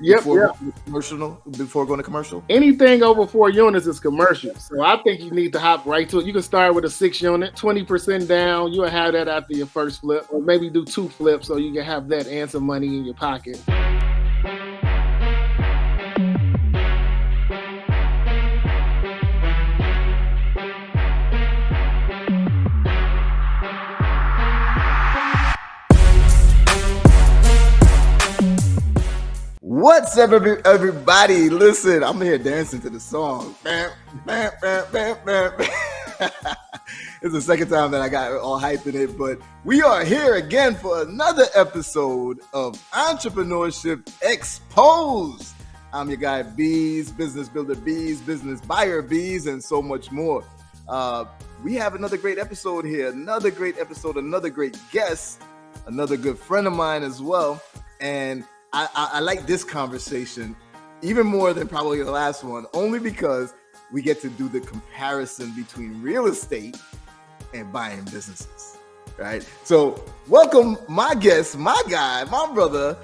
before going to commercial? Anything over 4 units is commercial. So I think you need to hop right to it. You can start with a 6 unit, 20% down. You'll have that after your first flip, or maybe do 2 flips so you can have that and some money in your pocket. What's up, everybody? Listen, I'm here dancing to the song. Bam, bam, bam, bam, bam. It's the second time that I got all hyped in it, but we are here again for another episode of Entrepreneurship Exposed. I'm your guy, Beez, business builder Beez, business buyer Beez, and so much more. We have another great episode here, another great guest, another good friend of mine as well, and I like this conversation even more than probably the last one, only because we get to do the comparison between real estate and buying businesses, right? So welcome my guest, my guy, my brother,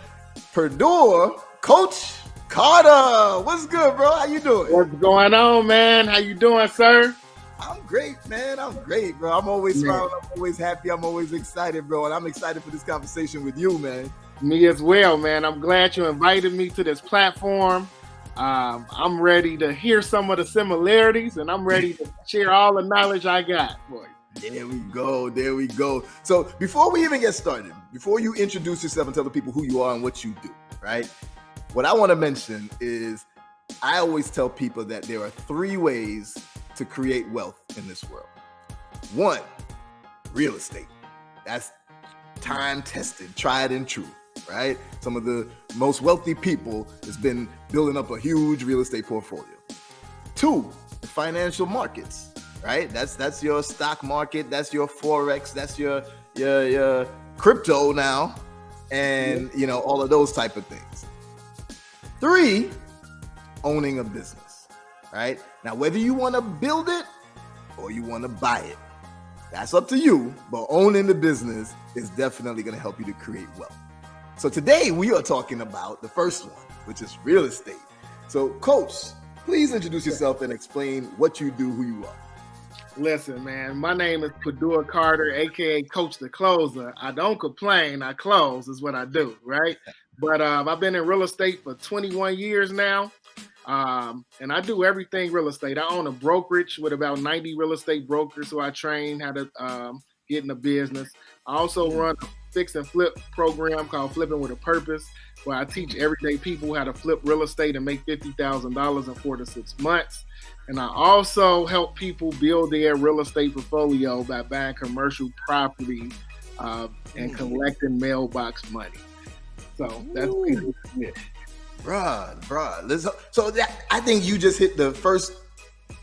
Perdure, Coach Carter. What's good, bro? How you doing? What's going on, man? How you doing, sir? I'm great, man. I'm great, bro. I'm always smiling. I'm always happy. I'm always excited, bro. And I'm excited for this conversation with you, man. Me as well, man. I'm glad you invited me to this platform. I'm ready to hear some of the similarities, and I'm ready to share all the knowledge I got for you. There we go. So before we even get started, before you introduce yourself and tell the people who you are and what you do, right? What I want to mention is I always tell people that there are 3 ways to create wealth in this world. 1, real estate. That's time tested, tried and true. Right? Some of the most wealthy people has been building up a huge real estate portfolio. 2, the financial markets, right? That's your stock market, that's your Forex, that's your crypto now, and all of those type of things. 3, owning a business, right? Now, whether you want to build it or you want to buy it, that's up to you, but owning the business is definitely going to help you to create wealth. So today we are talking about the first one, which is real estate. So Coach, please introduce yourself and explain what you do, who you are. Listen, man, my name is Perdure Carter, aka Coach the Closer. I don't complain, I close is what I do, right? But I've been in real estate for 21 years now, and I do everything real estate. I own a brokerage with about 90 real estate brokers who I train how to get in the business. I also run a fix and flip program called Flipping with a Purpose, where I teach everyday people how to flip real estate and make $50,000 in 4 to 6 months. And I also help people build their real estate portfolio by buying commercial property and collecting mailbox money. So that's it. Bruh. So I think you just hit the first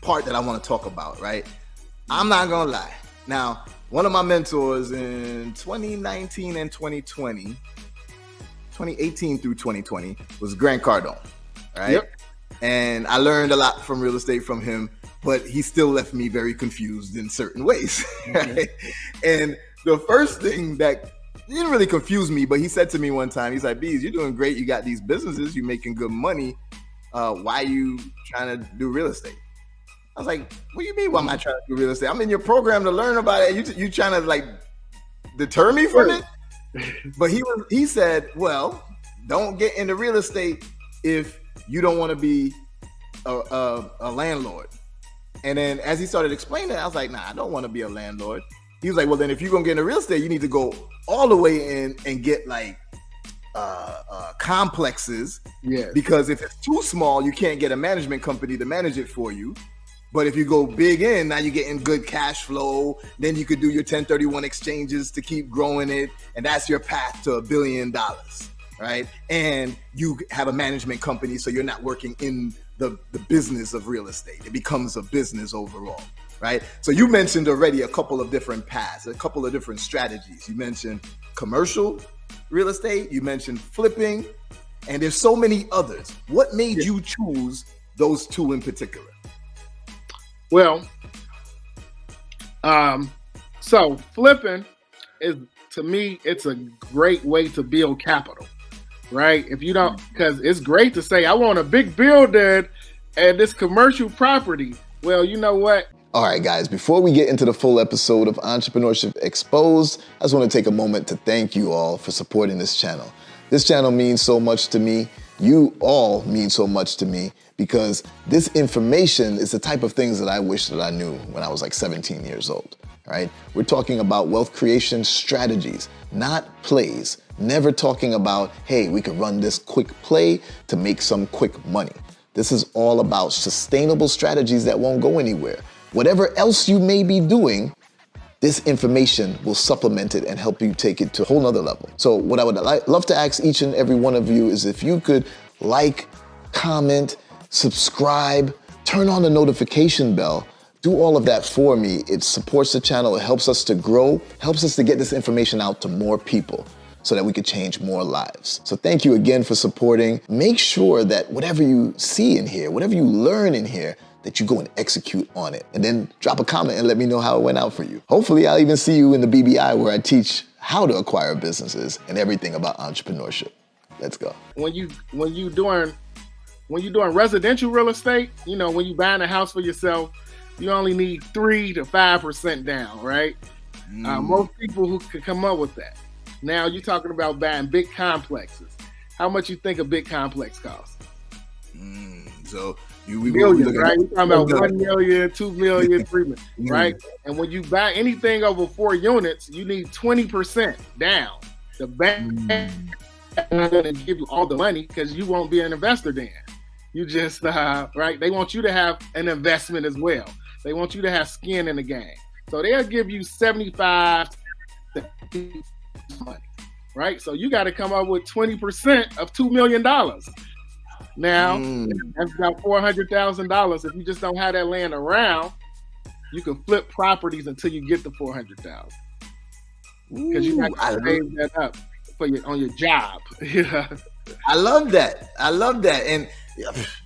part that I want to talk about, right? I'm not gonna lie. Now, one of my mentors in 2019 and 2020, 2018 through 2020, was Grant Cardone, right? Yep. And I learned a lot from real estate from him, but he still left me very confused in certain ways, right? And the first thing that didn't really confuse me, but he said to me one time, he's like, Beez, you're doing great. You got these businesses, you're making good money. Why are you trying to do real estate? I was like, what do you mean, why am I trying to do real estate? I'm in your program to learn about it. You trying to deter me from it? But he said, well, don't get into real estate if you don't want to be a landlord. And then as he started explaining it, I was like, nah, I don't want to be a landlord. He was like, well, then if you're going to get into real estate, you need to go all the way in and get complexes. Yeah. Because if it's too small, you can't get a management company to manage it for you. But if you go big in, now you're getting good cash flow. Then you could do your 1031 exchanges to keep growing it. And that's your path to $1 billion, right? And you have a management company, so you're not working in the business of real estate. It becomes a business overall, right? So you mentioned already a couple of different paths, a couple of different strategies. You mentioned commercial real estate. You mentioned flipping. And there's so many others. What made you choose those 2 in particular? Well, so flipping is, to me, it's a great way to build capital. right? If you don't, because it's great to say, I want a big building and this commercial property. Well, you know what? All right, guys, before we get into the full episode of Entrepreneurship Exposed, I just want to take a moment to thank you all for supporting this channel. This channel means so much to me. You all mean so much to me because this information is the type of things that I wish that I knew when I was like 17 years old, right? We're talking about wealth creation strategies, not plays. Never talking about, hey, we could run this quick play to make some quick money. This is all about sustainable strategies that won't go anywhere. Whatever else you may be doing, this information will supplement it and help you take it to a whole nother level. So what I would love to ask each and every one of you is if you could like, comment, subscribe, turn on the notification bell, do all of that for me. It supports the channel, it helps us to grow, helps us to get this information out to more people so that we could change more lives. So thank you again for supporting. Make sure that whatever you see in here, whatever you learn in here, that you go and execute on it. And then drop a comment and let me know how it went out for you. Hopefully I'll even see you in the BBI where I teach how to acquire businesses and everything about entrepreneurship. Let's go. When you doing residential real estate, you know, when you buying a house for yourself, you only need 3 to 5% down, right? Most people who could come up with that. Now you're talking about buying big complexes. How much you think a big complex costs? Millions, right? We're talking about 1 million, 2 million, 3 million, right? And when you buy anything over 4 units, you need 20% down. The bank is not going to give you all the money because you won't be an investor then. You just, right? They want you to have an investment as well. They want you to have skin in the game. So they'll give you 75 money, right? So you got to come up with 20% of $2 million. Now, that's about $400,000. If you just don't have that land around, you can flip properties until you get the $400,000. Because you got to save that up for on your job. I love that. And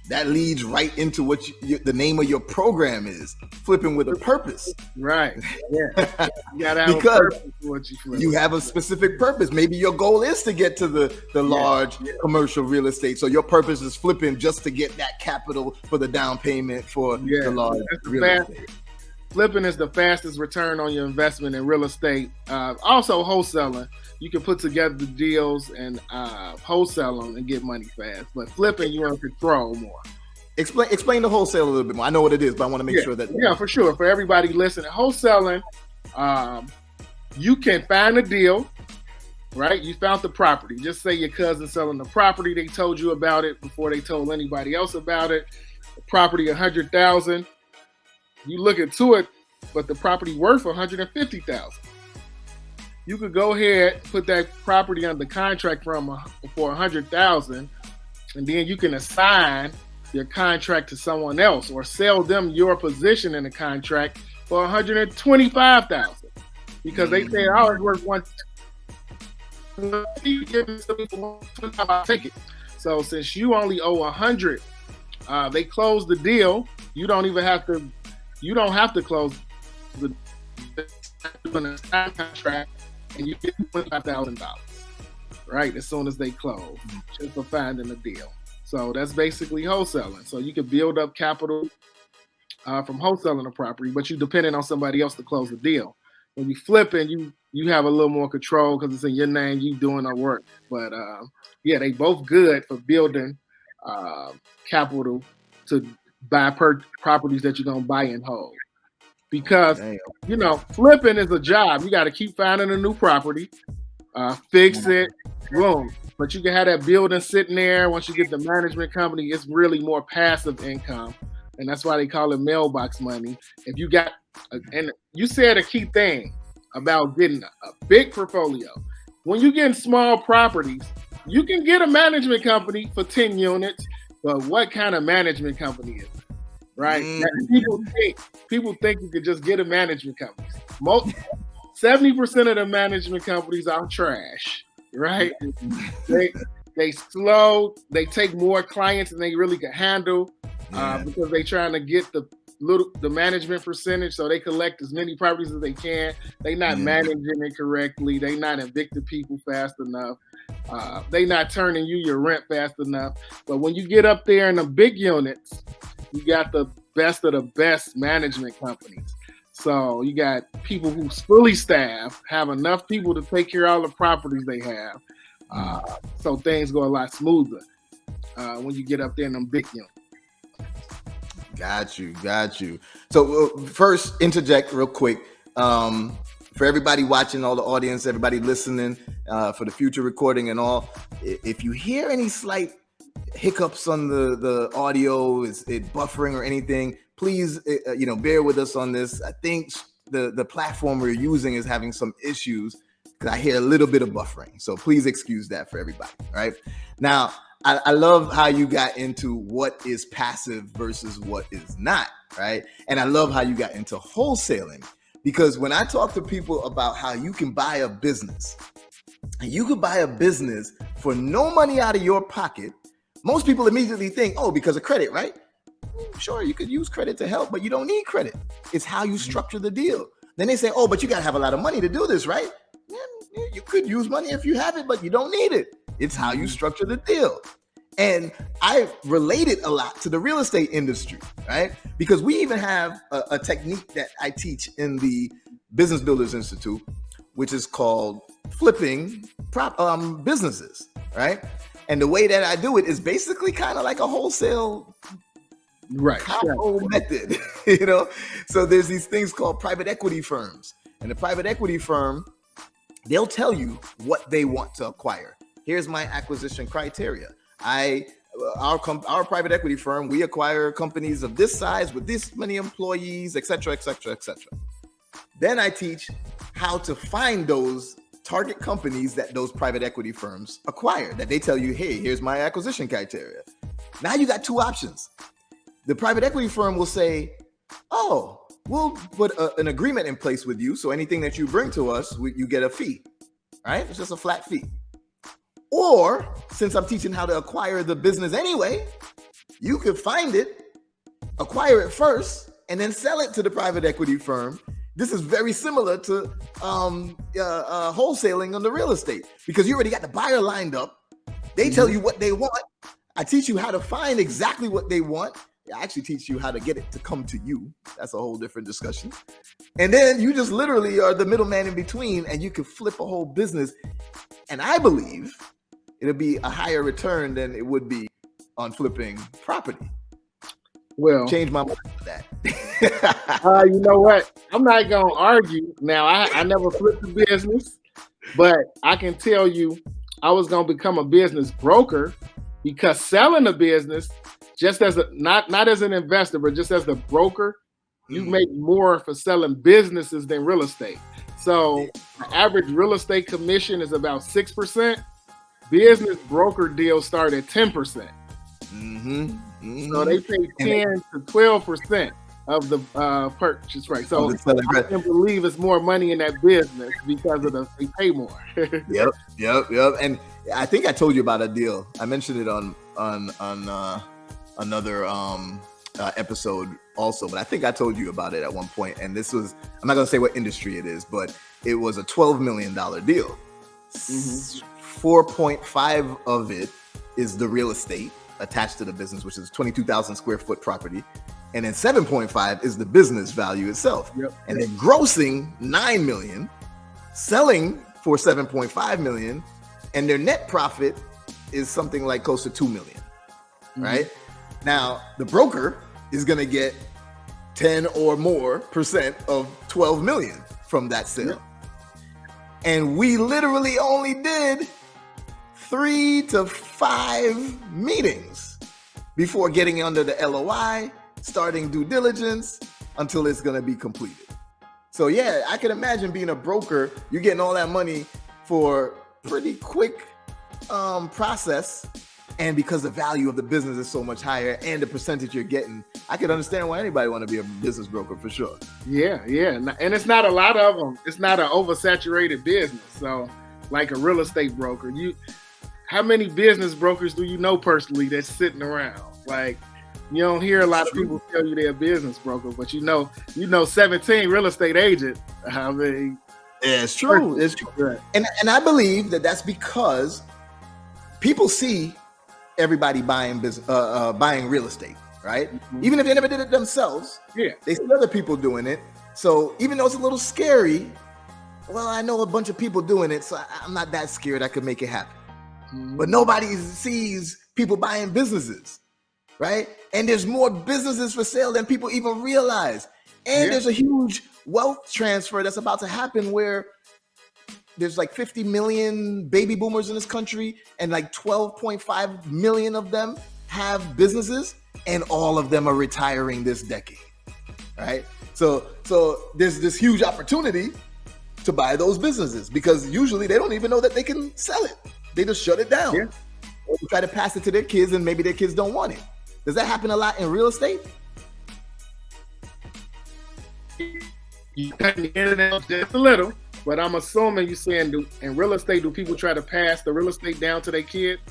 that leads right into what the name of your program is, Flipping with a Purpose. Right. Yeah. You gotta have because a purpose for what you flip. You have a specific purpose. Maybe your goal is to get to the large commercial real estate. So your purpose is flipping just to get that capital for the down payment for the large real estate. Flipping is the fastest return on your investment in real estate. Also wholesaling. You can put together the deals and wholesale them and get money fast. But flipping, you're in control more. Explain the wholesale a little bit more. I know what it is, but I want to make sure that... Yeah, for sure. For everybody listening, wholesaling, you can find a deal, right? You found the property. Just say your cousin's selling the property. They told you about it before they told anybody else about it. The property, $100,000. You look into it, but the property worth $150,000. You could go ahead, put that property under contract for $100,000, and then you can assign your contract to someone else or sell them your position in the contract for $125,000 because they say, "Oh, it's worth one." I'll take it. So since you only owe $100,000, they close the deal. You don't have to close the contract. And you get $25,000, right? As soon as they close, just for finding a deal. So that's basically wholesaling. So you can build up capital from wholesaling a property, but you're depending on somebody else to close the deal. When you flipping, you have a little more control because it's in your name. You doing the work. But they both good for building capital to buy properties that you're gonna buy and hold. Because, flipping is a job. You got to keep finding a new property, fix it, boom. But you can have that building sitting there. Once you get the management company, it's really more passive income. And that's why they call it mailbox money. If you got, and you said a key thing about getting a big portfolio. When you get small properties, you can get a management company for 10 units, but what kind of management company is it? Right? People think you could just get a management company. 70% of the management companies are trash, right? They slow, they take more clients than they really can handle because they're trying to get the the management percentage, so they collect as many properties as they can. They not managing it correctly. They not evicting people fast enough. They not turning you your rent fast enough. But when you get up there in the big units, you got the best of the best management companies. So you got people who's fully staffed, have enough people to take care of all the properties they have. So things go a lot smoother when you get up there in them big units. Got you. So first, interject real quick. For everybody watching, all the audience, everybody listening, for the future recording and all, if you hear any slight hiccups on the audio, is it buffering or anything, please, bear with us on this. I think the platform we're using is having some issues because I hear a little bit of buffering. So please excuse that for everybody, right? Now, I love how you got into what is passive versus what is not, right? And I love how you got into wholesaling, because when I talk to people about how you can buy a business, and you could buy a business for no money out of your pocket, most people immediately think, oh, because of credit, right? Sure, you could use credit to help, but you don't need credit. It's how you structure the deal. Then they say, oh, but you got to have a lot of money to do this, right? Yeah, you could use money if you have it, but you don't need it. It's how you structure the deal. And I relate it a lot to the real estate industry, right? Because we even have a technique that I teach in the Business Builders Institute, which is called flipping businesses, right? And the way that I do it is basically kind of like a wholesale method, So there's these things called private equity firms. And the private equity firm, they'll tell you what they want to acquire. Here's my acquisition criteria. Our private equity firm, we acquire companies of this size with this many employees, et cetera, et cetera, et cetera. Then I teach how to find those target companies that those private equity firms acquire, that they tell you, hey, here's my acquisition criteria. Now you got two options. The private equity firm will say, oh, we'll put an agreement in place with you. So anything that you bring to us, you get a fee, right? It's just a flat fee. Or, since I'm teaching how to acquire the business anyway, you could find it, acquire it first, and then sell it to the private equity firm. This is very similar to wholesaling on the real estate, because you already got the buyer lined up. They tell you what they want. I teach you how to find exactly what they want. I actually teach you how to get it to come to you. That's a whole different discussion. And then you just literally are the middleman in between, and you can flip a whole business. And I believe it'll be a higher return than it would be on flipping property. Well, change my mind for that. You know what? I'm not gonna argue. Now, I never flipped a business, but I can tell you, I was gonna become a business broker, because selling a business, just as not as an investor, but just as the broker, you make more for selling businesses than real estate. So, the average real estate commission is about 6%. Business broker deals start at 10%. So they pay 10 to 12% of the purchase price. So I can believe it's more money in that business because of they pay more. Yep. And I think I told you about a deal. I mentioned it on another episode also, but I think I told you about it at one point. And this was, I'm not gonna say what industry it is, but it was a $12 million deal. 4.5 of it is the real estate attached to the business, which is 22,000 square foot property. And then 7.5 is the business value itself. And then grossing 9 million, selling for 7.5 million, and their net profit is something like close to 2 million, right? Now, the broker is going to get 10 or more percent of 12 million from that sale. And we literally only did 3 to 5 meetings before getting under the LOI, starting due diligence until it's going to be completed. So yeah, I can imagine being a broker, you're getting all that money for pretty quick process. And because the value of the business is so much higher and the percentage you're getting, I can understand why anybody want to be a business broker for sure. Yeah. And it's not a lot of them. It's not an oversaturated business. So like a real estate broker, how many business brokers do you know personally that's sitting around? Like, You don't hear a lot of people tell you they're a business broker, but you know 17 real estate agents. I mean, yeah, it's true. It's true. Right. And I believe that that's because people see everybody buying real estate, right? Mm-hmm. Even if they never did it themselves, they see other people doing it. So even though it's a little scary, well, I know a bunch of people doing it, so I'm not that scared. I could make it happen. Mm-hmm. But nobody sees people buying businesses. Right? And there's more businesses for sale than people even realize. And there's a huge wealth transfer that's about to happen where there's like 50 million baby boomers in this country and like 12.5 million of them have businesses and all of them are retiring this decade. Right? So there's this huge opportunity to buy those businesses because usually they don't even know that they can sell it. They just shut it down. Yeah. Or try to pass it to their kids and maybe their kids don't want it. Does that happen a lot in real estate? You cut the internet just a little, but I'm assuming you're saying in real estate, do people try to pass the real estate down to their kids?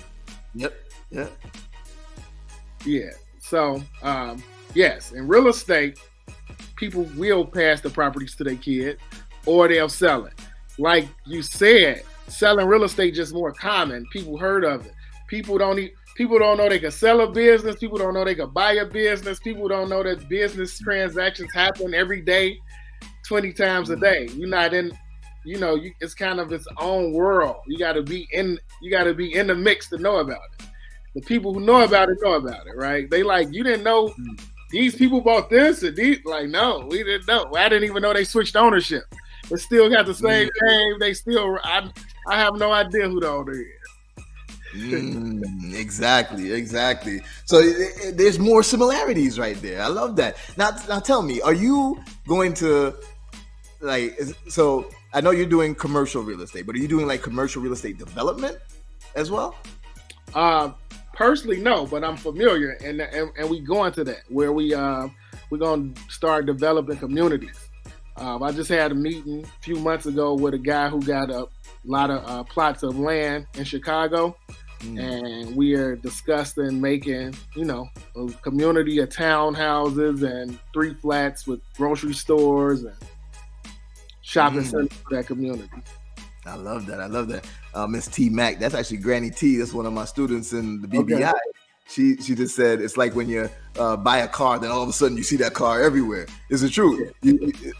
Yep. Yeah. Yeah. So, yes, in real estate, people will pass the properties to their kids or they'll sell it. Like you said, selling real estate just more common. People heard of it. People don't know they can sell a business. People don't know they can buy a business. People don't know that business transactions happen every day, 20 times a day. You're not in, it's kind of its own world. You got to be in the mix to know about it. The people who know about it, right? They like, you didn't know these people bought this and these, like, no, we didn't know. I didn't even know they switched ownership. They still got the same name. They still, I have no idea who the owner is. Exactly. So there's more similarities right there. I love that. Now tell me, are you going to so I know you're doing commercial real estate, but are you doing like commercial real estate development as well? Personally, no, but I'm familiar and we go into that where we're going to start developing communities. I just had a meeting a few months ago with a guy who got a lot of plots of land in Chicago. And we are discussing making, a community of townhouses and 3 flats with grocery stores and shopping centers for that community. I love that. Miss T Mac, that's actually Granny T. That's one of my students in the BBI. Okay. She just said it's like when you buy a car, then all of a sudden you see that car everywhere. Is it true? A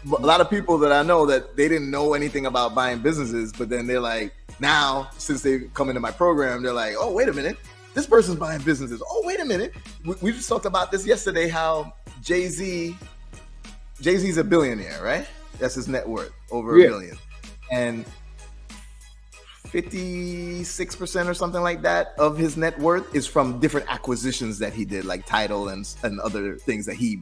lot of people that I know that they didn't know anything about buying businesses, but then they're like, now, since they come into my program, they're like, oh, wait a minute. This person's buying businesses. Oh, wait a minute. We just talked about this yesterday, how Jay-Z's a billionaire, right? That's his net worth, over $1 billion. And 56% or something like that of his net worth is from different acquisitions that he did, like title and other things that he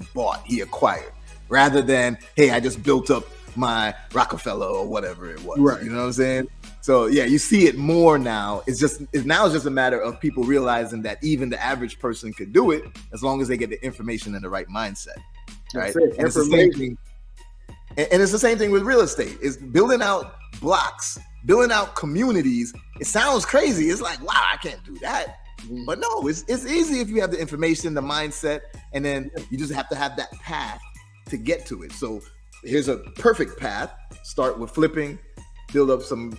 acquired, rather than, hey, I just built up my Rockefeller or whatever it was. Right. You know what I'm saying? So yeah, you see it more now. It's just a matter of people realizing that even the average person could do it as long as they get the information and the right mindset. Right. And it's the same thing. And it's the same thing with real estate. It's building out blocks, building out communities. It sounds crazy. It's like, wow, I can't do that. But no, it's easy if you have the information, the mindset, and then you just have to have that path to get to it. So here's a perfect path. Start with flipping, build up some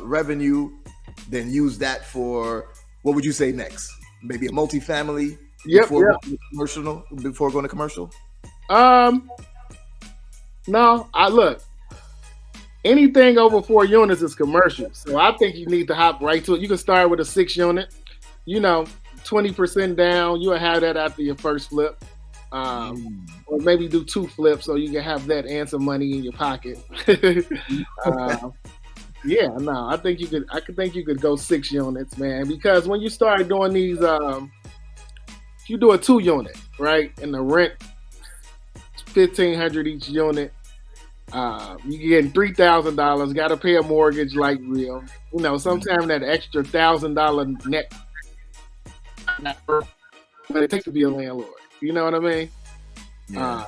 revenue, then use that for, what would you say next? Maybe a multifamily before going to commercial? No, look, anything over 4 units is commercial. So I think you need to hop right to it. You can start with a 6 unit, 20% down. You'll have that after your first flip. Or maybe do 2 flips so you can have that and some money in your pocket. I think you could go 6 units, man, because when you start doing these, if you do a 2 unit, right, and the rent $1,500 each unit, you getting $3,000, got to pay a mortgage like real. Sometimes that extra $1,000 net, but it takes to be a landlord. You know what I mean? Yeah.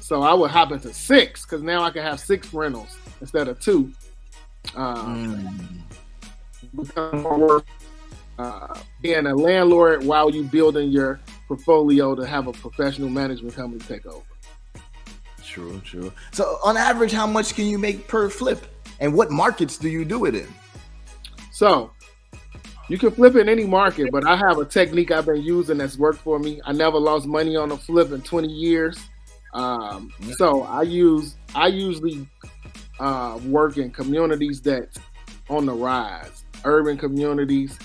So I would hop into 6 because now I can have 6 rentals instead of 2. Become more work being a landlord while you building your portfolio to have a professional management company take over. True. So on average, how much can you make per flip? And what markets do you do it in? So you can flip in any market, but I have a technique I've been using that's worked for me. I never lost money on a flip in 20 years. So I usually work in communities that's on the rise, urban communities,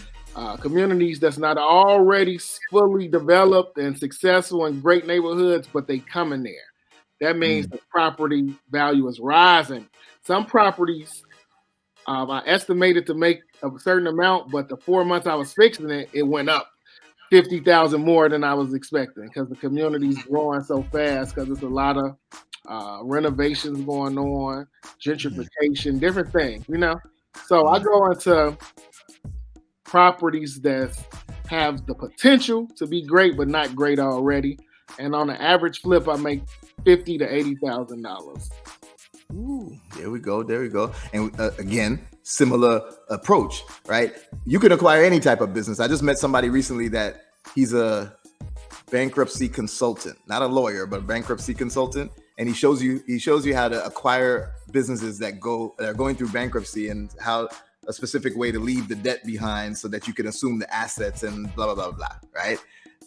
communities that's not already fully developed and successful in great neighborhoods, but they come in there. That means the property value is rising. Some properties I estimated to make a certain amount, but the 4 months I was fixing it, it went up $50,000 more than I was expecting because the community's growing so fast because there's a lot of renovations going on, gentrification, different things, So I go into properties that have the potential to be great, but not great already. And on an average flip, I make $50,000 to $80,000. Ooh, there we go. And again, similar approach, right? You can acquire any type of business. I just met somebody recently that he's a bankruptcy consultant, not a lawyer, but a bankruptcy consultant. And he shows you how to acquire businesses that are going through bankruptcy and how a specific way to leave the debt behind so that you can assume the assets and blah, blah, blah, blah, right?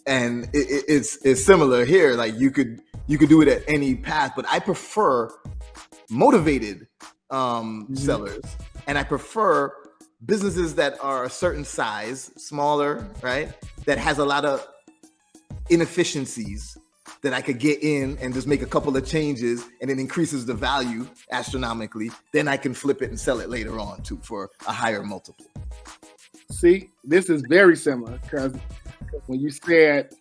And it's similar here. Like you could do it at any path, but I prefer motivated sellers, and I prefer businesses that are a certain size, smaller, right? That has a lot of inefficiencies that I could get in and just make a couple of changes, and it increases the value astronomically. Then I can flip it and sell it later on too for a higher multiple. See, this is very similar because when you said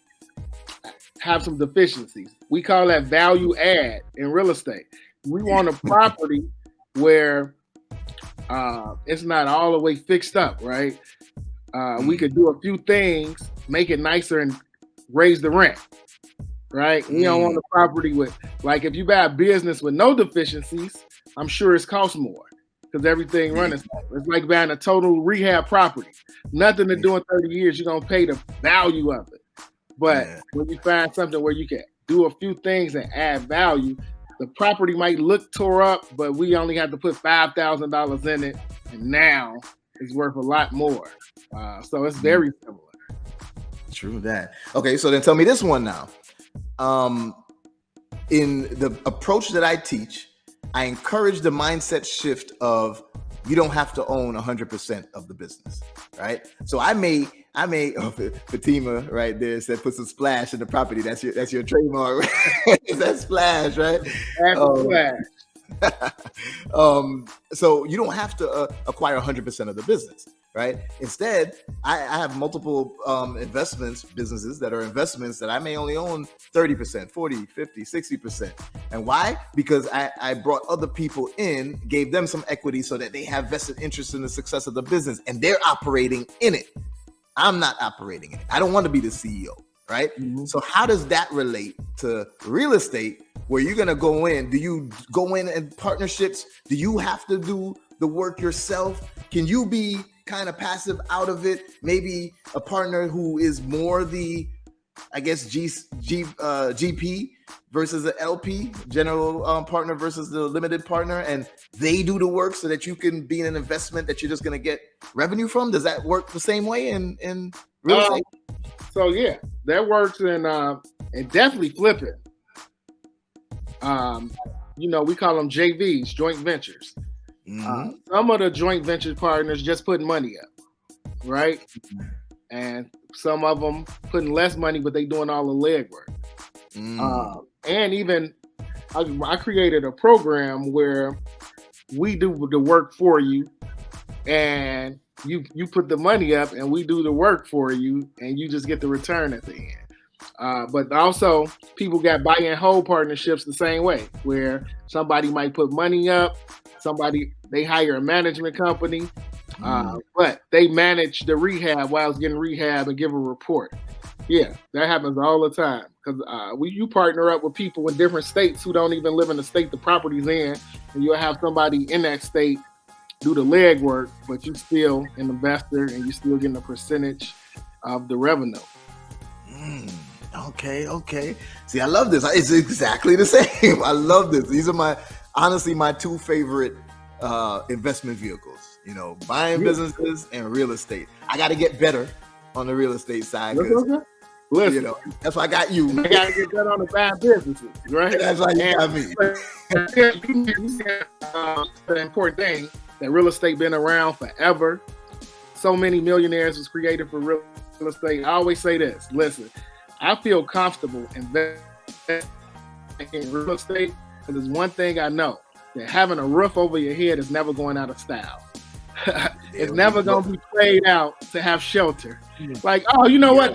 have some deficiencies, we call that value add in real estate. We want a property where it's not all the way fixed up, right? We could do a few things, make it nicer and raise the rent, right? We don't want a property with, like if you buy a business with no deficiencies, I'm sure it's cost more because everything running. It's like buying a total rehab property. Nothing to do in 30 years, you're going to pay the value of it. But when you find something where you can do a few things and add value, the property might look tore up, but we only have to put $5,000 in it, and now it's worth a lot more. So it's very similar. True that. Okay, so then tell me this one now. In the approach that I teach, I encourage the mindset shift of you don't have to own 100% of the business, right? So I may Fatima right there said put some splash in the property. That's your trademark. It's that splash, right? Splash. So you don't have to acquire 100% of the business, right? Instead, I have multiple businesses that are investments that I may only own 30%, 40, 50, 60%. And why? Because I brought other people in, gave them some equity so that they have vested interest in the success of the business, and they're operating in it. I'm not operating in it. I don't want to be the CEO, right? Mm-hmm. So how does that relate to real estate where you're going to go in? Do you go in partnerships? Do you have to do the work yourself? Can you be kind of passive out of it? Maybe a partner who is more the, I guess, GP versus the LP, general partner versus the limited partner, and they do the work so that you can be in an investment that you're just going to get revenue from? Does that work the same way in real estate? So yeah, that works in definitely flipping. We call them JVs, joint ventures. Mm-hmm. Some of the joint venture partners just putting money up, right? And some of them putting less money, but they doing all the legwork. And even I created a program where we do the work for you, and you put the money up, and we do the work for you, and you just get the return at the end. But also, people got buy and hold partnerships the same way, where somebody might put money up, they hire a management company, but they manage the rehab while it's getting rehab and give a report. Yeah, that happens all the time because you partner up with people in different states who don't even live in the state the property's in, and you'll have somebody in that state do the legwork, but you still an investor and you still getting a percentage of the revenue. Okay. See, I love this. It's exactly the same. I love this. These are honestly my two favorite investment vehicles. You know, buying businesses and real estate. I got to get better on the real estate side. Listen, you know, that's why I got you. I got to get better on the buying businesses, right? That's why you got me. The important thing that real estate been around forever. So many millionaires was created for real estate. I always say this. Listen, I feel comfortable investing in real estate because there's one thing I know, that having a roof over your head is never going out of style. It's never going to be played out to have shelter. Like, oh, you know what?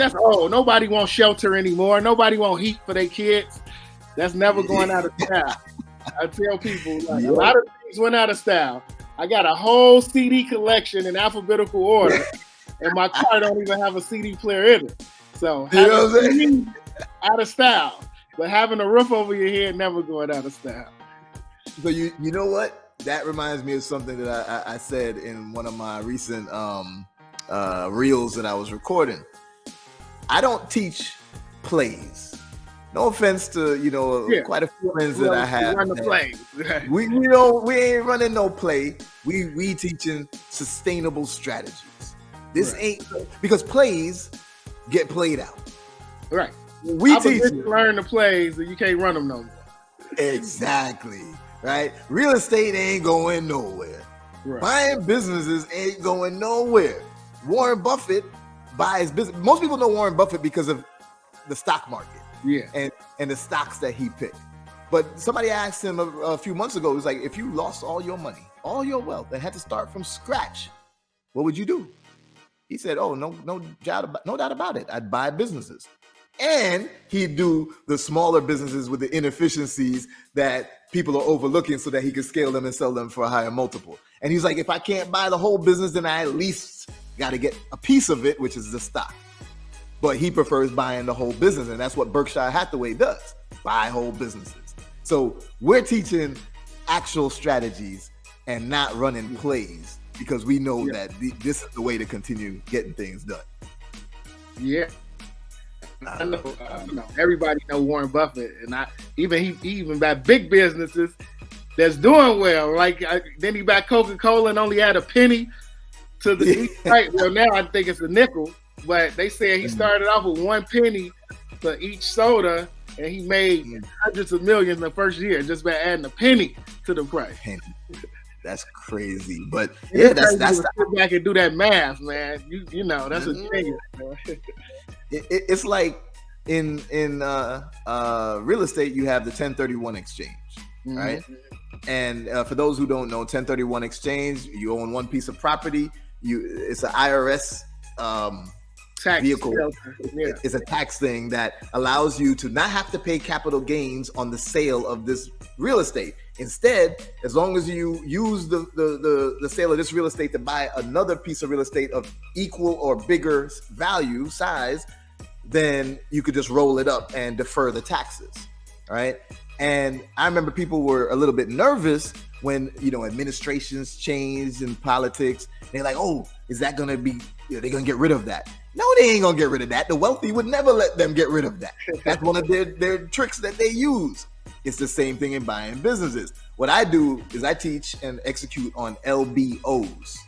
Nobody wants shelter anymore. Nobody want heat for their kids. That's never going out of style. I tell people, like, a lot of things went out of style. I got a whole CD collection in alphabetical order, and my car don't even have a CD player in it. So, having out of style, but having a roof over your head never going out of style. So you know what? That reminds me of something that I said in one of my recent reels that I was recording. I don't teach plays. No offense to quite a few friends that I have. Run the play. We ain't running no play. We teaching sustainable strategies. This ain't because plays get played out. Right. We teach you learn the plays and you can't run them no more. Exactly. Right? Real estate ain't going nowhere. Right. Buying businesses ain't going nowhere. Warren Buffett buys business. Most people know Warren Buffett because of the stock market. Yeah. And the stocks that he picked. But somebody asked him a few months ago, it was like, if you lost all your money, all your wealth, and had to start from scratch, what would you do? He said, no doubt about it. I'd buy businesses. And he'd do the smaller businesses with the inefficiencies that people are overlooking so that he could scale them and sell them for a higher multiple. And he's like, if I can't buy the whole business, then I at least got to get a piece of it, which is the stock. But he prefers buying the whole business. And that's what Berkshire Hathaway does, buy whole businesses. So we're teaching actual strategies and not running plays because we know that this is the way to continue getting things done. Yeah. I know, everybody know Warren Buffett, and he even got big businesses that's doing well. Like then he bought Coca-Cola and only had a penny to the right. Well, now I think it's a nickel, but they said he started off with 1 penny for each soda, and he made hundreds of millions in the first year just by adding a penny to the price. That's crazy, but that's sit back and do that math, man. You know that's a thing. It's like in real estate, you have the 1031 exchange, right? And for those who don't know, 1031 exchange, you own one piece of property. It's an IRS tax vehicle. Yeah. It's a tax thing that allows you to not have to pay capital gains on the sale of this real estate. Instead, as long as you use the sale of this real estate to buy another piece of real estate of equal or bigger value, size, then you could just roll it up and defer the taxes, right? And I remember people were a little bit nervous when, administrations changed in politics. They're like, oh, is that going to be, they're going to get rid of that. No, they ain't going to get rid of that. The wealthy would never let them get rid of that. That's one of their tricks that they use. It's the same thing in buying businesses. What I do is I teach and execute on LBOs,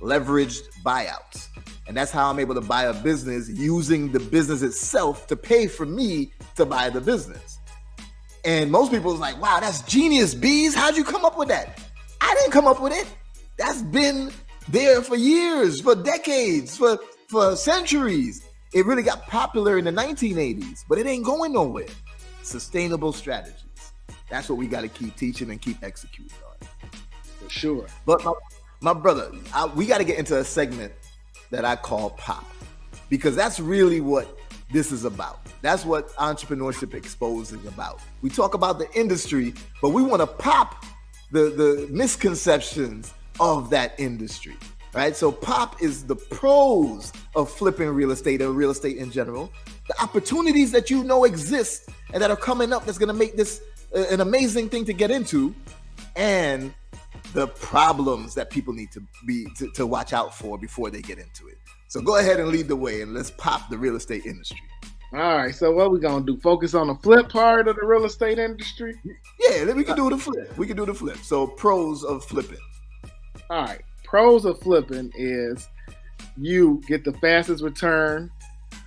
leveraged buyouts. And that's how I'm able to buy a business using the business itself to pay for me to buy the business. And most people is like, wow, that's genius, Beez. How'd you come up with that? I didn't come up with it. That's been there for years, for decades, for centuries. It really got popular in the 1980s, but it ain't going nowhere. Sustainable strategies. That's what we got to keep teaching and keep executing on. For sure. But my brother, we got to get into a segment that I call Pop, because that's really what this is about. That's what Entrepreneurship Exposed is about. We talk about the industry, but we want to pop the misconceptions of that industry, right? So Pop is the pros of flipping real estate or real estate in general, the opportunities that exist and that are coming up that's going to make this an amazing thing to get into, and the problems that people need to watch out for before they get into it. So go ahead and lead the way, and let's pop the real estate industry. All right, so what we gonna do? Focus on the flip part of the real estate industry? Yeah, then we can do the flip. We can do the flip. So pros of flipping. All right, pros of flipping is you get the fastest return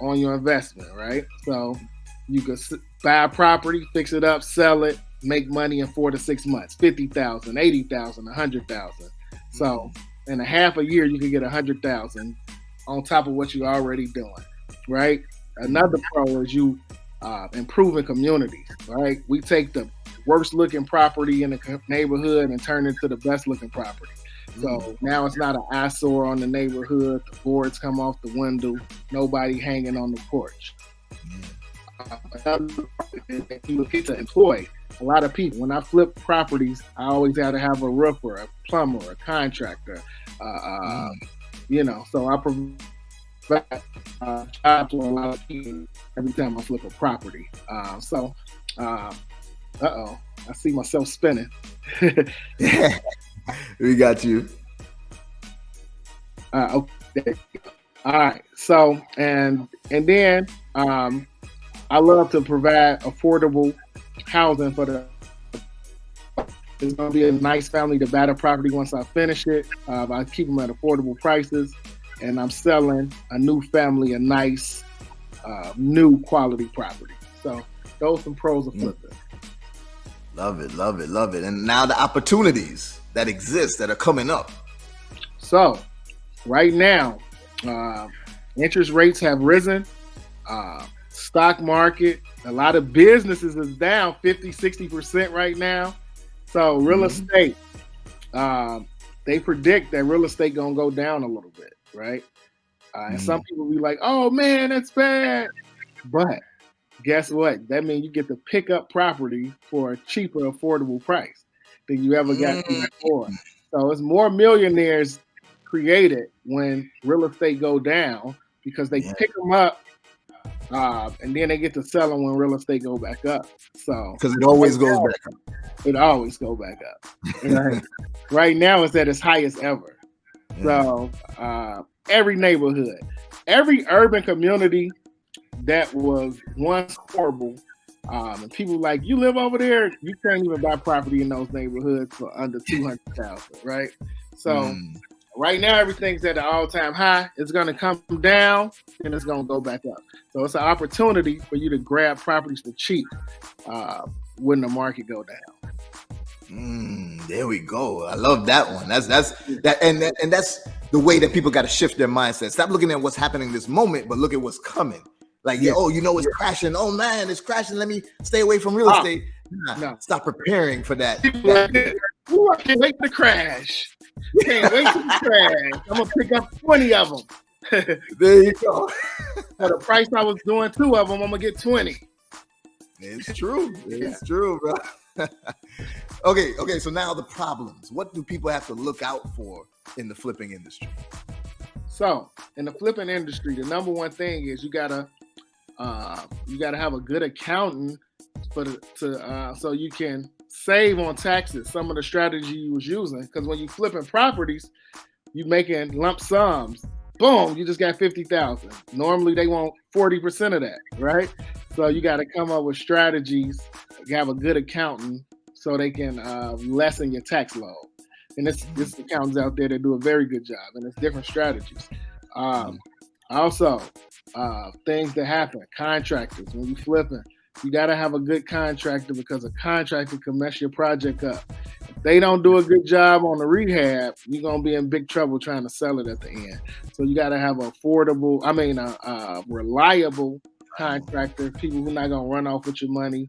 on your investment, right? So you can buy a property, fix it up, sell it, make money in 4 to 6 months, 50,000, 80,000, 100,000. So in a half a year, you can get 100,000 on top of what you're already doing, right? Another pro is you improving communities, right? We take the worst looking property in the neighborhood and turn it to the best looking property. So now it's not an eyesore on the neighborhood. The boards come off the window. Nobody hanging on the porch. You get to employ a lot of people. When I flip properties, I always have to have a roofer, a plumber, a contractor. So I provide jobs to a lot of people every time I flip a property. I see myself spinning. We got you. Okay. All right. So and then I love to provide affordable housing for the. It's going to be a nice family to buy the property once I finish it. I keep them at affordable prices, and I'm selling a new family a nice, new quality property. So those are some pros of flipping. Love it, love it, love it. And now the opportunities that exist that are coming up. So right now, interest rates have risen. Stock market, a lot of businesses is down 50-60% right now. So real estate, they predict that real estate gonna go down a little bit, right? And some people be like, "Oh man, that's bad," but guess what? That means you get to pick up property for a cheaper, affordable price than you ever got before. So it's more millionaires created when real estate go down because they pick them up. And then they get to sell them when real estate go back up. So because it always goes back up. It always go back up. Right now it's at its highest ever. So every neighborhood, every urban community that was once horrible, and people like, you live over there, you can't even buy property in those neighborhoods for under 200,000, right? So right now everything's at an all-time high. It's going to come down and it's going to go back up. So it's an opportunity for you to grab properties for cheap when the market go down. There we go. I love that one. That's that, and that's the way that people got to shift their mindset. Stop looking at what's happening this moment, but look at what's coming. Like, it's crashing. Oh man, it's crashing. Let me stay away from real estate. No. Stop preparing for that. Ooh, I can't wait to crash. Can't wait to crash. I'm gonna pick up 20 of them. There you go. For the price I was doing 2 of them, I'm gonna get 20. It's true. It's true, bro. Okay. So now the problems. What do people have to look out for in the flipping industry? So in the flipping industry, the number one thing is you gotta have a good accountant so you can save on taxes. Some of the strategy you was using, because when you flipping properties, you making lump sums. Boom, you just got 50,000. Normally they want 40% of that, right? So you got to come up with strategies. You have a good accountant so they can lessen your tax load. And this accountants out there that do a very good job, and it's different strategies. Also, things that happen, contractors, when you flipping, you got to have a good contractor because a contractor can mess your project up. If they don't do a good job on the rehab, you're going to be in big trouble trying to sell it at the end. So you got to have a reliable contractor, people who are not going to run off with your money.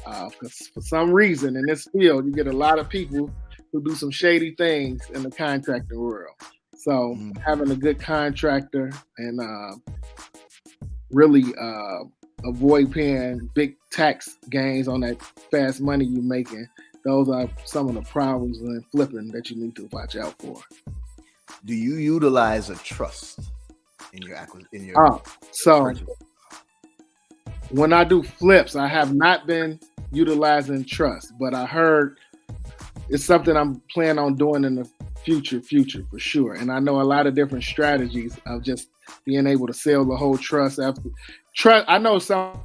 Because for some reason in this field, you get a lot of people who do some shady things in the contracting world. So having a good contractor and really avoid paying big tax gains on that fast money you're making. Those are some of the problems in flipping that you need to watch out for. Do you utilize a trust in your purchase? When I do flips, I have not been utilizing trust, but I heard it's something I'm planning on doing in the future for sure. And I know a lot of different strategies of just being able to sell the whole trust after trust. I know some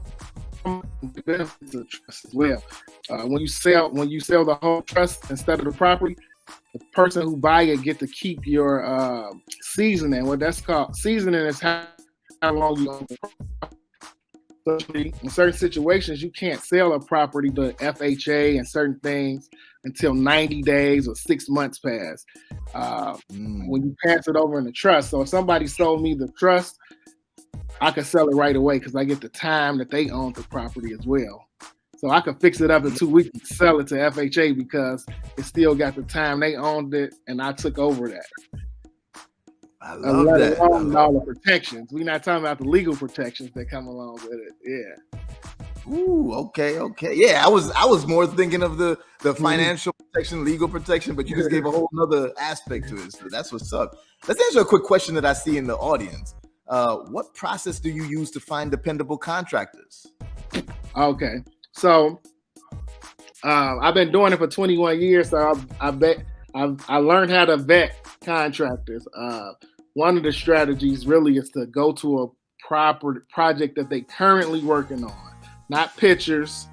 benefits of trust as well. When you sell the whole trust instead of the property, the person who buy it get to keep your seasoning. What that's called seasoning is how long you own the property. In certain situations, you can't sell a property to FHA and certain things until 90 days or 6 months pass. When you pass it over in the trust. So if somebody sold me the trust, I could sell it right away because I get the time that they own the property as well. So I could fix it up in 2 weeks and sell it to FHA because it still got the time they owned it and I took over that. I love that. All the protections. We're not talking about the legal protections that come along with it. Yeah. Ooh, okay. Yeah, I was more thinking of the financial protection, legal protection, but you just gave a whole nother aspect to it. So that's what's up. Let's answer a quick question that I see in the audience. What process do you use to find dependable contractors? Okay. So I've been doing it for 21 years. So I learned how to vet contractors. One of the strategies really is to go to a proper project that they currently working on, not pictures.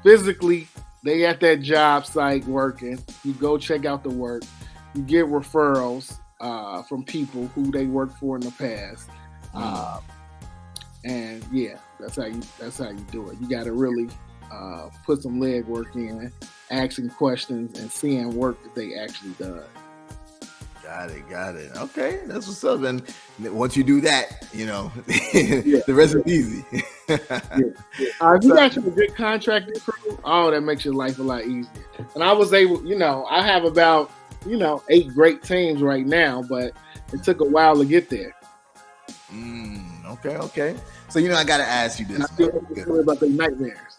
Physically, they at that job site working. You go check out the work. You get referrals from people who they worked for in the past. And yeah, that's how you do it. You got to really put some leg work in, asking questions and seeing work that they actually done. Got it. Okay, that's what's up. And once you do that, the rest is easy. If you got a good contracting crew, that makes your life a lot easier. And I was able, I have about 8 great teams right now, but it took a while to get there. Okay. So I gotta ask you this. Sorry about the nightmares.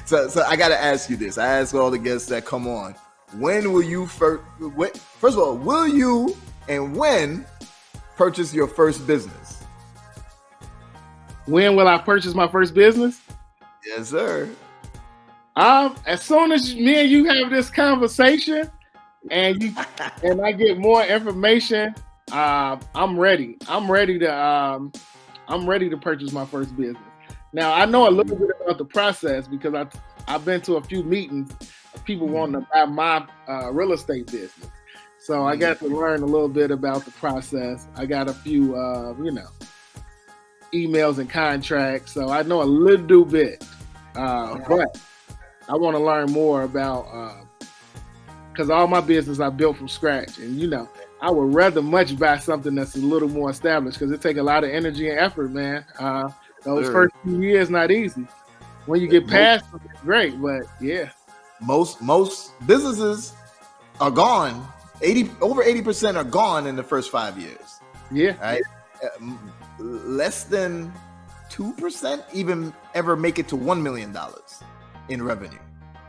So I gotta ask you this. I ask all the guests that come on. When will you first of all, will you and when purchase your first business? When will I purchase my first business? Yes, sir. As soon as me and you have this conversation and I get more information, I'm ready. I'm ready to purchase my first business. Now I know a little bit about the process because I've been to a few meetings of people wanting to buy my real estate business. So I got to learn a little bit about the process. I got a few emails and contracts. So I know a little bit. But I want to learn more about because all my business I built from scratch. And I would rather much buy something that's a little more established because it takes a lot of energy and effort, man. Those first few years not easy. When you get past it, it's great, but yeah. Most businesses are gone. Over 80% are gone in the first 5 years. Yeah. Right? Less than 2% even ever make it to $1 million in revenue.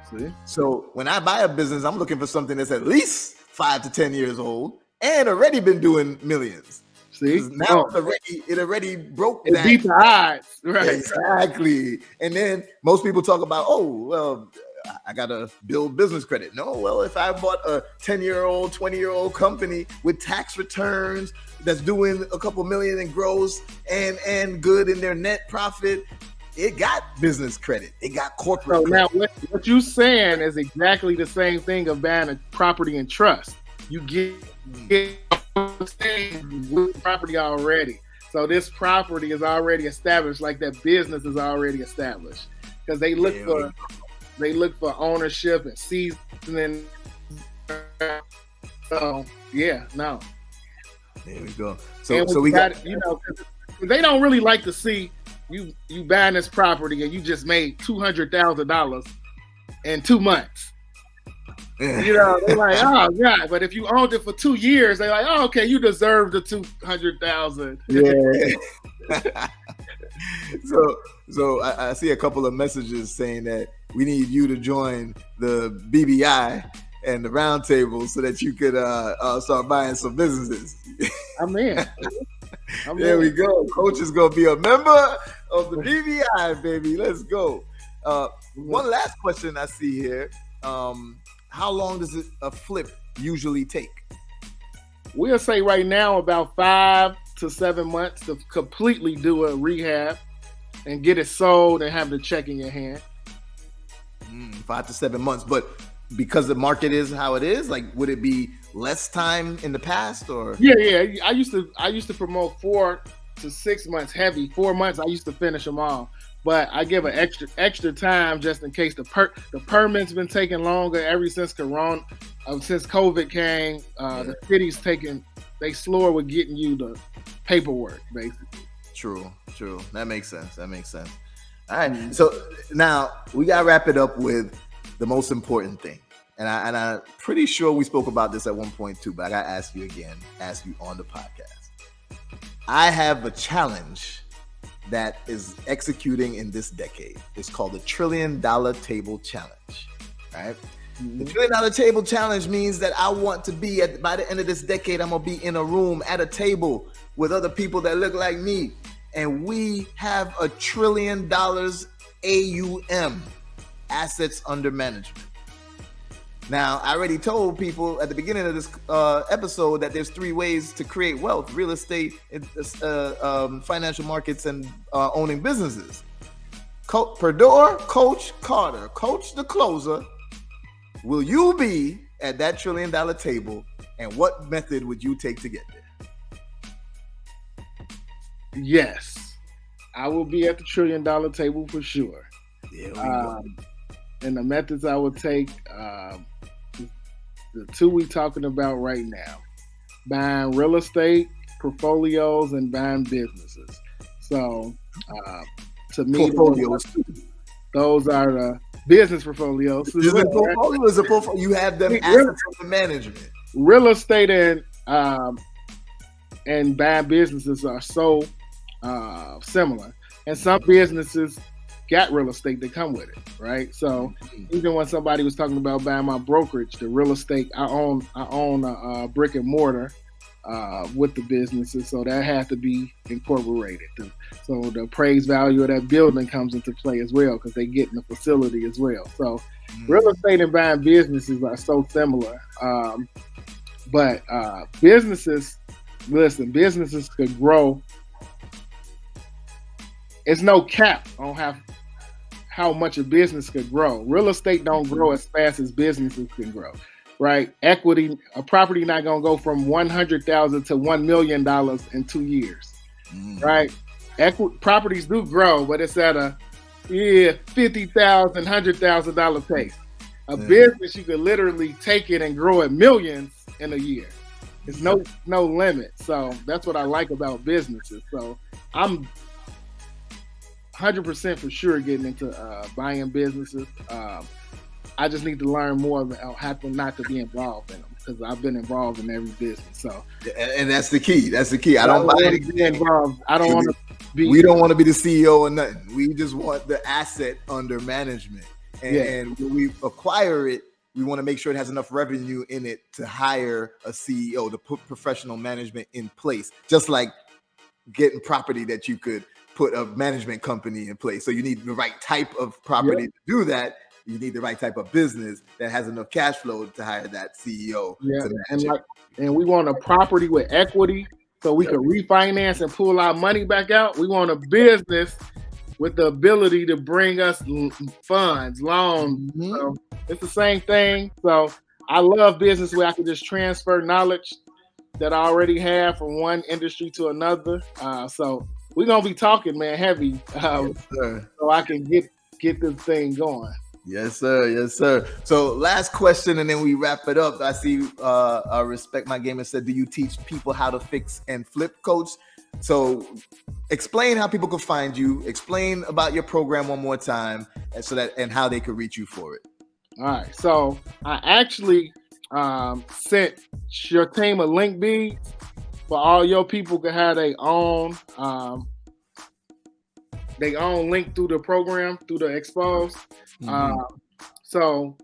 See? So when I buy a business, I'm looking for something that's at least 5 to 10 years old and already been doing millions. See? Now it already broke it that. Beat the odds. Right. Exactly. And then most people talk about, I got to build business credit. No, well, if I bought a 10-year-old, 20-year-old company with tax returns that's doing a couple million in gross and good in their net profit, it got business credit. It got corporate credit. Now, what you're saying is exactly the same thing of buying a property in trust. You get with property already. So this property is already established, like that business is already established. Because they look for ownership and seasoning. So no. There we go. So we got they don't really like to see you buying this property and you just made $200,000 in 2 months. They're like, oh God! But if you owned it for 2 years, they're like, oh, okay, you deserve the $200,000. Yeah. So I see a couple of messages saying that we need you to join the BBI and the roundtable so that you could start buying some businesses. I'm in. There we go. Coach is gonna be a member of the BBI, baby. Let's go. One last question I see here. how long does a flip usually take? We'll say right now about 5 to 7 months to completely do a rehab and get it sold and have the check in your hand. 5 to 7 months, but because the market is how it is, like, would it be less time in the past, or? Yeah. I used to promote 4 to 6 months heavy. 4 months I used to finish them all, but I give an extra time just in case. The permit's been taking longer ever since since COVID came. The city's they slower with getting you the paperwork, basically. True. That makes sense. All right. So now we got to wrap it up with the most important thing. And I'm pretty sure we spoke about this at one point too, but I got to ask you on the podcast. I have a challenge that is executing in this decade. It's called the $1 Trillion Table Challenge, right? The $1 Trillion Table Challenge means that I want to be by the end of this decade, I'm going to be in a room at a table with other people that look like me. And we have $1 trillion AUM, assets under management. Now, I already told people at the beginning of this episode that there's 3 ways to create wealth: real estate, financial markets, and owning businesses. Perdure, Coach Carter, Coach the Closer. Will you be at that $1 trillion table, and what method would you take to get there? Yes, I will be at the $1 trillion table for sure. Yeah, and the methods I would take, the 2 we talking about right now: buying real estate portfolios and buying businesses. So, to me, those are the business portfolios. Portfolio is a portfolio. You have them assets under management. Real estate and buying businesses are so similar, and some businesses got real estate that come with it, right? So even when somebody was talking about buying my brokerage, the real estate, I own a brick and mortar with the businesses, so that has to be incorporated. So the appraised value of that building comes into play as well, because they get in the facility as well. So real estate and buying businesses are so similar, but businesses could grow. It's no cap on how much a business could grow. Real estate don't grow as fast as businesses can grow, right? Equity, a property not gonna go from $100,000 to $1 million in 2 years, right? Properties do grow, but it's at a $50,000, $100,000 pace. A business, you could literally take it and grow it millions in a year. There's no limit. So that's what I like about businesses. So I'm 100% for sure getting into buying businesses. I just need to learn more about how not to be involved in them, because I've been involved in every business. So, and that's the key. I don't buy it involved. I don't want to be. We don't want to be the CEO or nothing. We just want the asset under management, and when we acquire it, we want to make sure it has enough revenue in it to hire a CEO, to put professional management in place, just like getting property that you could put a management company in place. So you need the right type of property to do that. You need the right type of business that has enough cash flow to hire that CEO. And we want a property with equity so we can refinance and pull our money back out. We want a business with the ability to bring us funds, loans. So it's the same thing. So I love business where I can just transfer knowledge that I already have from one industry to another. So we're going to be talking, man, heavy, so I can get this thing going. Yes, sir. So last question, and then we wrap it up. I see Respect My Gamer said, do you teach people how to fix and flip, Coach? So explain how people can find you. Explain about your program one more time, and how they could reach you for it. All right. So I actually sent your team a link, Beez, for all your people can have their own link through the program, through the Xposed. So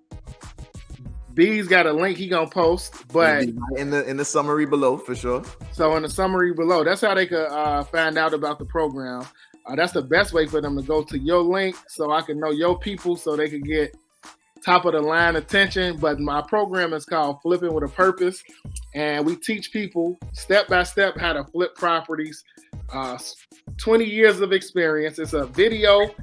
Beez got a link he gonna post, but in the summary below for sure. So in the summary below, that's how they could find out about the program. That's the best way for them to go to your link, so I can know your people, so they can get top of the line attention, but my program is called Flipping with a Purpose, and we teach people step by step how to flip properties. 20 years of experience. It's a video.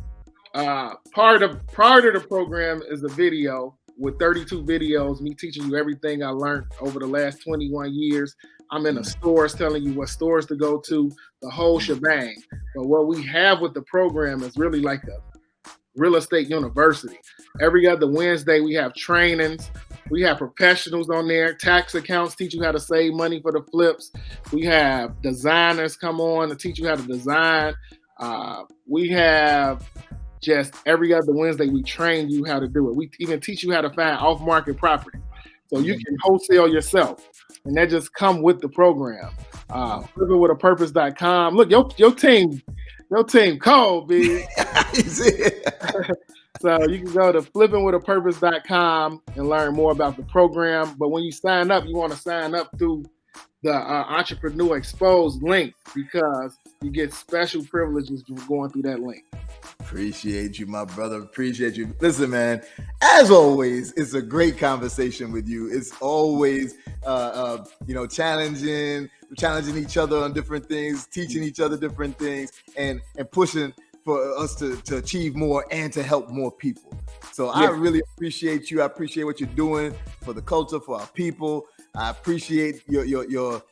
Part of the program is a video with 32 videos, me teaching you everything I learned over the last 21 years. I'm in the stores telling you what stores to go to, the whole shebang. But what we have with the program is really like a real estate university. Every other Wednesday, we have trainings. We have professionals on there. Tax accounts teach you how to save money for the flips. We have designers come on to teach you how to design. We have just every other Wednesday, we train you how to do it. We even teach you how to find off-market property. So you can wholesale yourself. And that just come with the program. Livingwithapurpose.com. Look, your team cold, Beez. So you can go to flippingwithapurpose.com and learn more about the program. But when you sign up, you want to sign up through the EntrepreneurshipXposed link because you get special privileges from going through that link. Appreciate you, my brother. Appreciate you. Listen, man, as always, it's a great conversation with you. It's always, challenging each other on different things, teaching each other different things, and pushing for us to achieve more and to help more people. So yeah. I really appreciate you. I appreciate what you're doing for the culture, for our people. I appreciate your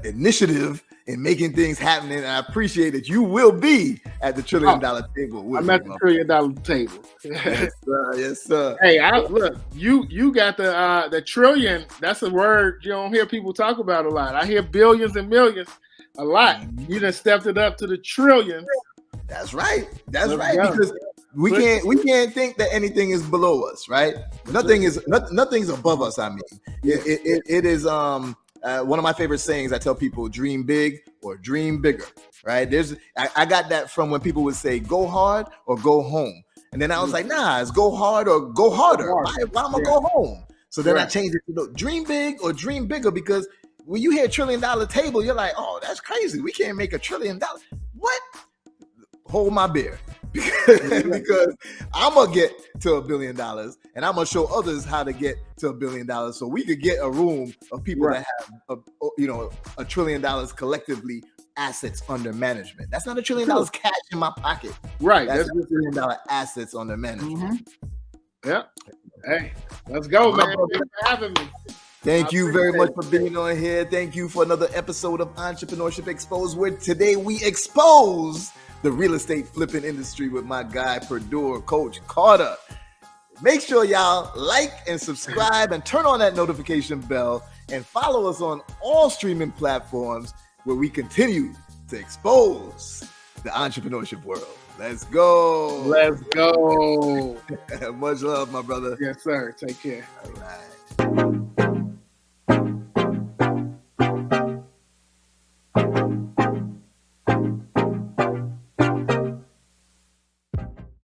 initiative in making things happen, and I appreciate that you will be at the $1 trillion table. I'm at the $1 trillion table. Yes, sir. Yes, sir. Hey, look, you got the trillion. That's a word you don't hear people talk about a lot. I hear billions and millions a lot. You done stepped it up to the trillions. That's right. That's right. Because we can't think that anything is below us, right? Nothing's above us. I mean, it is one of my favorite sayings. I tell people, dream big or dream bigger, right? I got that from when people would say, go hard or go home. And then I was like, nah, it's go hard or go harder. Why am I go home? So then I changed it to dream big or dream bigger, because when you hear $1 trillion table, you're like, oh, that's crazy. We can't make $1 trillion. What? Hold my beer. Because I'm going to get to $1 billion, and I'm going to show others how to get to $1 billion, so we could get a room of people that have $1 trillion collectively assets under management. That's not $1 trillion cash in my pocket. Right. That's $1 trillion assets under management. Mm-hmm. Yeah. Hey, let's go, man. Thanks for having me. Thank you very much for being on here. Thank you for another episode of Entrepreneurship Exposed, where today we expose the real estate flipping industry with my guy, Perdure, Coach Carter. Make sure y'all like and subscribe and turn on that notification bell and follow us on all streaming platforms where we continue to expose the entrepreneurship world. Let's go. Let's go. Much love, my brother. Yes, sir. Take care. All right.